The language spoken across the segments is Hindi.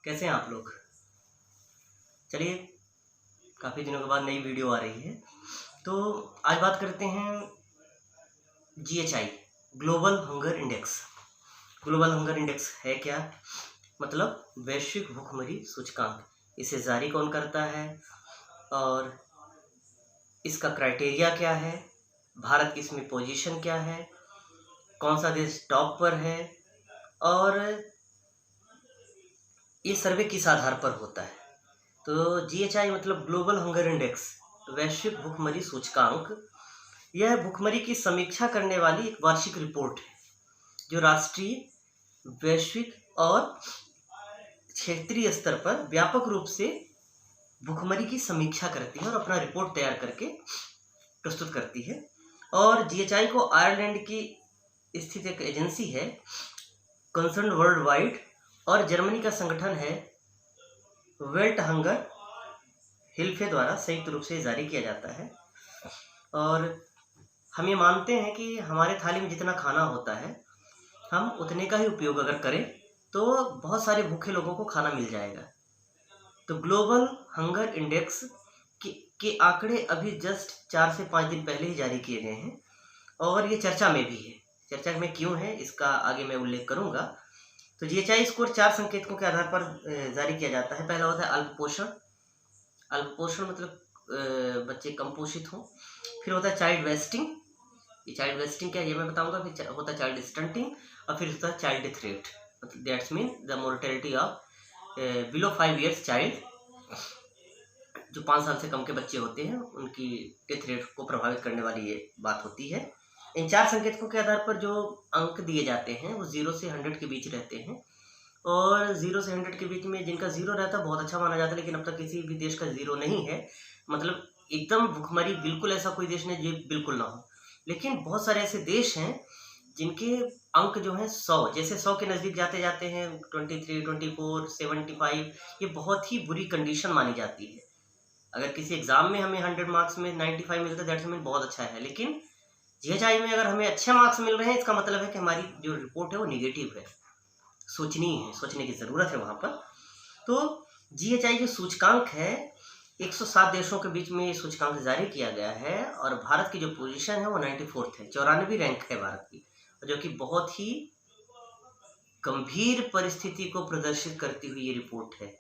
कैसे हैं आप लोग। चलिए, काफ़ी दिनों के बाद नई वीडियो आ रही है। तो आज बात करते हैं GHI, global hunger index. Global hunger index है क्या? मतलब वैश्विक भूखमरी सूचकांक। इसे जारी कौन करता है और इसका क्राइटेरिया क्या है, भारत की इसमें पोजीशन क्या है, कौन सा देश टॉप पर है और ये सर्वे किस आधार पर होता है। तो GHI मतलब ग्लोबल हंगर इंडेक्स, वैश्विक भूखमरी सूचकांक। यह भूखमरी की समीक्षा करने वाली एक वार्षिक रिपोर्ट है जो राष्ट्रीय, वैश्विक और क्षेत्रीय स्तर पर व्यापक रूप से भूखमरी की समीक्षा करती है और अपना रिपोर्ट तैयार करके प्रस्तुत करती है। और GHI को आयरलैंड की स्थित एक एजेंसी है, कंसर्न वर्ल्ड वाइड, और जर्मनी का संगठन है वेल्ट हंगर हिल्फे द्वारा संयुक्त रूप से जारी किया जाता है। और हम ये मानते हैं कि हमारे थाली में जितना खाना होता है हम उतने का ही उपयोग अगर करें तो बहुत सारे भूखे लोगों को खाना मिल जाएगा। तो ग्लोबल हंगर इंडेक्स के आंकड़े अभी जस्ट 4 से 5 दिन पहले ही जारी किए गए हैं और ये चर्चा में भी है। चर्चा में क्यों है इसका आगे मैं उल्लेख करूंगा। तो GHI स्कोर 4 संकेतकों के आधार पर जारी किया जाता है। पहला होता है अल्पपोषण। अल्पपोषण मतलब बच्चे कम पोषित हों। फिर होता है चाइल्ड वेस्टिंग। ये चाइल्ड वेस्टिंग क्या है ये मैं बताऊंगा। फिर होता है चाइल्ड स्टंटिंग और फिर होता है चाइल्ड डेथ रेट, मतलब that's mean the mortality of below 5 years child. जो 5 साल से कम के बच्चे होते हैं उनकी डेथ रेट को प्रभावित करने वाली ये बात होती है। इन 4 संकेतकों के आधार पर जो अंक दिए जाते हैं वो 0 से 100 के बीच रहते हैं। और 0 से 100 के बीच में जिनका 0 रहता है बहुत अच्छा माना जाता है, लेकिन अब तक किसी भी देश का 0 नहीं है। मतलब एकदम भुखमरी बिल्कुल ऐसा कोई देश नहीं जो बिल्कुल ना हो, लेकिन बहुत सारे ऐसे देश हैं जिनके अंक जो हैं 100, जैसे 100 के नज़दीक जाते जाते हैं 23, 24, 75, ये बहुत ही बुरी कंडीशन मानी जाती है। अगर किसी एग्जाम में हमें 100 मार्क्स में 95 मिलता है दैट्स मीन बहुत अच्छा है, लेकिन GHI में अगर हमें अच्छे मार्क्स मिल रहे हैं इसका मतलब है कि हमारी जो रिपोर्ट है वो निगेटिव है, सोचनी है, सोचने की ज़रूरत है वहाँ पर। तो GHI जो सूचकांक है 107 देशों के बीच में ये सूचकांक जारी किया गया है और भारत की जो पोजीशन है वो 94th है, 94वीं रैंक है भारत की, जो कि बहुत ही गंभीर परिस्थिति को प्रदर्शित करती हुई ये रिपोर्ट है।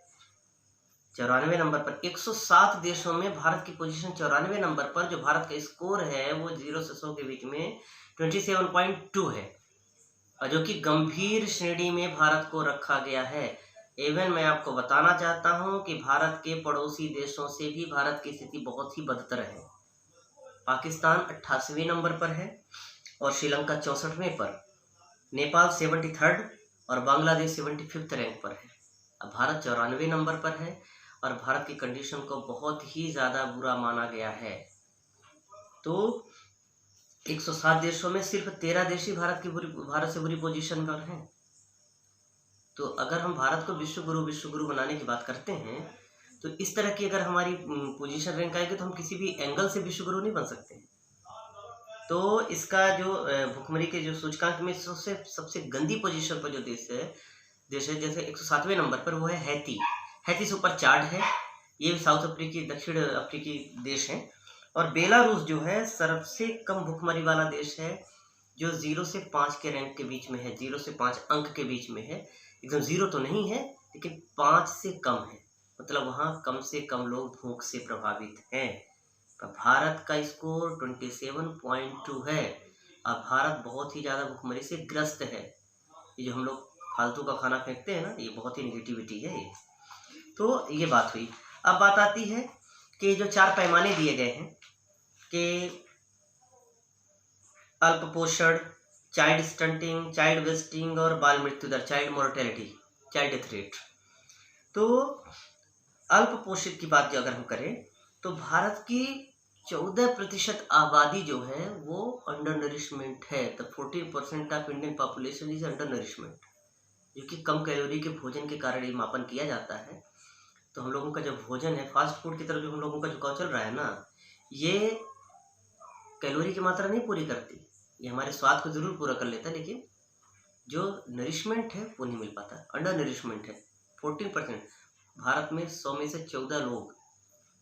94वें नंबर पर 107 देशों में भारत की पोजीशन 94वें नंबर पर। जो भारत का स्कोर है वो 0 से 100 के बीच में 27.2 है और जो कि गंभीर श्रेणी में भारत को रखा गया है। एवं मैं आपको बताना चाहता हूं कि भारत के पड़ोसी देशों से भी भारत की स्थिति बहुत ही बदतर है। पाकिस्तान 88वें नंबर पर है और श्रीलंका 64वें पर, नेपाल 73rd और बांग्लादेश 75th रैंक पर है। अब भारत 94वें नंबर पर है और भारत की कंडीशन को बहुत ही ज़्यादा बुरा माना गया है। तो 107 देशों में सिर्फ 13 देश ही भारत से बुरी पोजीशन पर हैं। तो अगर हम भारत को विश्व गुरु बनाने की बात करते हैं तो इस तरह की अगर हमारी पोजीशन रैंक आएगी तो हम किसी भी एंगल से विश्व गुरु नहीं बन सकते। तो इसका जो भुखमरी के जो सूचकांक में सबसे गंदी पोजीशन पर जो देश है जैसे 107वें नंबर पर वो है हैती। हैती सुपर चार्ट है, ये साउथ अफ्रीकी, दक्षिण अफ्रीकी देश है। और बेलारूस जो है सबसे कम भुखमरी वाला देश है जो 0 से 5 के रैंक के बीच में है, 0 से 5 अंक के बीच में है। एकदम 0 तो नहीं है लेकिन 5 से कम है, मतलब वहाँ कम से कम लोग भूख से प्रभावित हैं। तो भारत का स्कोर 27.2 है और भारत बहुत ही ज़्यादा भुखमरी से ग्रस्त है। ये जो हम लोग फालतू का खाना फेंकते हैं ना, ये बहुत ही निगेटिविटी है ये। तो ये बात हुई। अब बात आती है कि जो 4 पैमाने दिए गए हैं कि अल्पपोषण, चाइल्ड स्टंटिंग, चाइल्ड वेस्टिंग और बाल मृत्यु दर, child mortality, child death rate. तो अल्पपोषित की बात अगर हम करें तो भारत की 14% आबादी जो है वो अंडर नरिशमेंट है। तो 14% of Indian population is under nourishment, जो कि कम कैलोरी के भोजन के कारण ये मापन किया जाता है। तो हम लोगों का जो भोजन है फास्ट फूड की तरफ जो हम लोगों का झुकाव चल रहा है ना, ये कैलोरी की मात्रा नहीं पूरी करती, ये हमारे स्वाद को जरूर पूरा कर लेता है लेकिन जो नरिशमेंट है वो नहीं मिल पाता, अंडर नरिशमेंट है 14%। भारत में 100 में से 14 लोग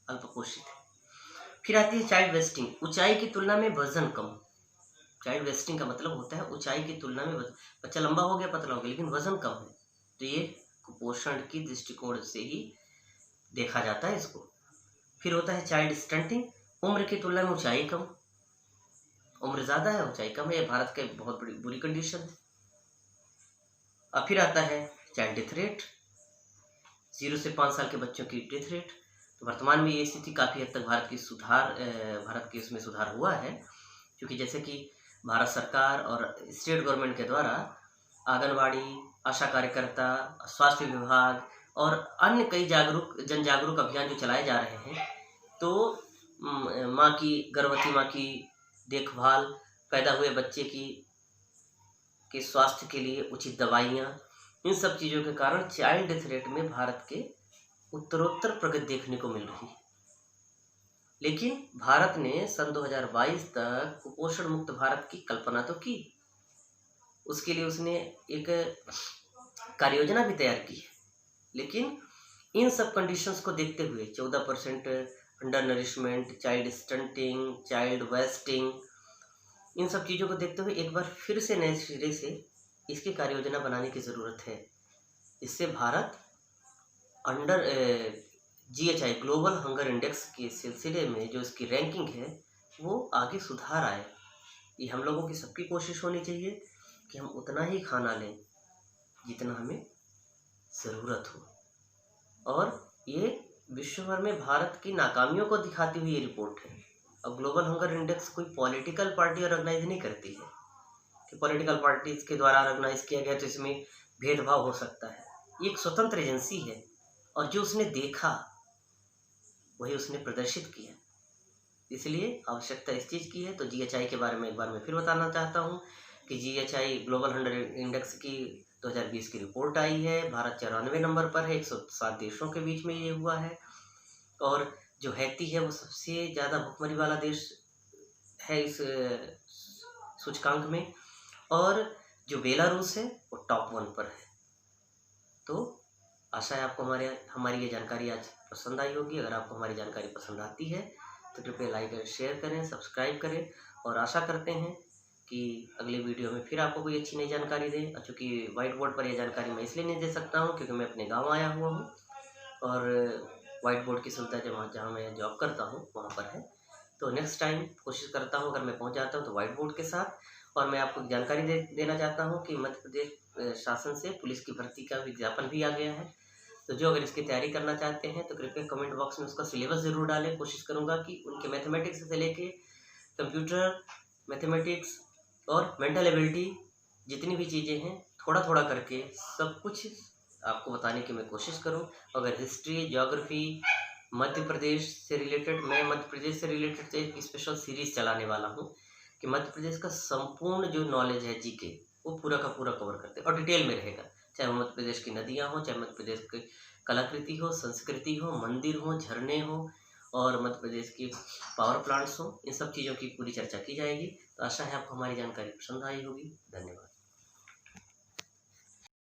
अल्पपोषित हैं। फिर आती है चाइल्ड वेस्टिंग, ऊंचाई की तुलना में वजन कम। चाइल्ड वेस्टिंग का मतलब होता है ऊंचाई की तुलना में वजन, बच्चा लंबा हो गया पतला हो गया लेकिन वजन कम है, तो ये कुपोषण की दृष्टिकोण से ही देखा जाता है इसको। फिर होता है चाइल्ड स्टंटिंग, उम्र की तुलना में ऊंचाई कम, उम्र ज़्यादा है ऊंचाई कम है, ये भारत के बहुत बड़ी बुरी कंडीशन है। अब फिर आता है चाइल्ड डेथ रेट, 0 से 5 साल के बच्चों की डेथ रेट। तो वर्तमान में ये स्थिति काफ़ी हद तक भारत के उसमें सुधार हुआ है, क्योंकि जैसे कि भारत सरकार और स्टेट गवर्नमेंट के द्वारा आंगनबाड़ी, आशा कार्यकर्ता, स्वास्थ्य विभाग और अन्य कई जन जागरूक अभियान जो चलाए जा रहे हैं, तो गर्भवती माँ की देखभाल, पैदा हुए बच्चे के स्वास्थ्य के लिए उचित दवाइयाँ, इन सब चीज़ों के कारण चाइल्ड डेथ रेट में भारत के उत्तरोत्तर प्रगति देखने को मिल रही है। लेकिन भारत ने सन 2022 तक कुपोषण मुक्त भारत की कल्पना तो की, उसके लिए उसने एक कार्ययोजना भी तैयार की है, लेकिन इन सब कंडीशंस को देखते हुए 14% undernourishment, child stunting, child wasting, इन सब चीज़ों को देखते हुए एक बार फिर से नए सिरे से इसकी कार्ययोजना बनाने की ज़रूरत है। इससे Bharat under GHI global hunger index के सिलसिले में जो इसकी रैंकिंग है वो आगे सुधार आए। ये हम लोगों की सबकी कोशिश होनी चाहिए कि हम उतना ही खाना लें जितना हमें ज़रूरत हो। और ये विश्व भर में भारत की नाकामियों को दिखाती हुई ये रिपोर्ट है। अब ग्लोबल हंगर इंडेक्स कोई पॉलिटिकल पार्टी ऑर्गेनाइज नहीं करती है कि पॉलिटिकल पार्टीज के द्वारा ऑर्गेनाइज किया गया तो इसमें भेदभाव हो सकता है। ये एक स्वतंत्र एजेंसी है और जो उसने देखा वही उसने प्रदर्शित किया। इसलिए आवश्यकता इस चीज़ की है। तो GHI के बारे में एक बार मैं फिर बताना चाहता हूँ कि GHI ग्लोबल हंगर इंडेक्स की 2020 की रिपोर्ट आई है। भारत 94 नंबर पर है, 107 देशों के बीच में ये हुआ है। और जो हैती है वो सबसे ज़्यादा भुखमरी वाला देश है इस सूचकांक में, और जो बेलारूस है वो टॉप 1 पर है। तो आशा है आपको हमारी ये जानकारी आज पसंद आई होगी। अगर आपको हमारी जानकारी पसंद आती है तो कृपया लाइक और शेयर करें, सब्सक्राइब करें, और आशा करते हैं कि अगले वीडियो में फिर आपको कोई अच्छी नई जानकारी दें। और चूँकि व्हाइट बोर्ड पर यह जानकारी मैं इसलिए नहीं दे सकता हूँ क्योंकि मैं अपने गाँव आया हुआ हूँ और व्हाइट बोर्ड की सुविधा जहाँ मैं जॉब करता हूँ वहाँ पर है। तो नेक्स्ट टाइम कोशिश करता हूँ अगर मैं पहुँच जाता हूँ तो व्हाइट बोर्ड के साथ। और मैं आपको जानकारी देना चाहता हूँ कि मध्य प्रदेश शासन से पुलिस की भर्ती का विज्ञापन भी आ गया है। तो जो अगर इसकी तैयारी करना चाहते हैं तो कृपया कमेंट बॉक्स में उसका सिलेबस ज़रूर डालें। कोशिश करूँगा कि उनके मैथमेटिक्स से लेके कंप्यूटर, मैथमेटिक्स और मेंटल एबिलिटी जितनी भी चीज़ें हैं थोड़ा थोड़ा करके सब कुछ आपको बताने की मैं कोशिश करूँ। अगर हिस्ट्री, ज्योग्राफी, मध्य प्रदेश से रिलेटेड, मैं मध्य प्रदेश से रिलेटेड एक स्पेशल सीरीज़ चलाने वाला हूँ कि मध्य प्रदेश का संपूर्ण जो नॉलेज है GK वो पूरा का पूरा कवर करते हैं और डिटेल में रहेगा। चाहे मध्य प्रदेश की नदियाँ हों, चाहे मध्य प्रदेश की कलाकृति हो, संस्कृति हो, मंदिर हो, झरने हो, और मध्य प्रदेश की पावर प्लांट्स हो, इन सब चीज़ों की पूरी चर्चा की जाएगी। तो आशा है आपको हमारी जानकारी पसंद आई होगी। धन्यवाद।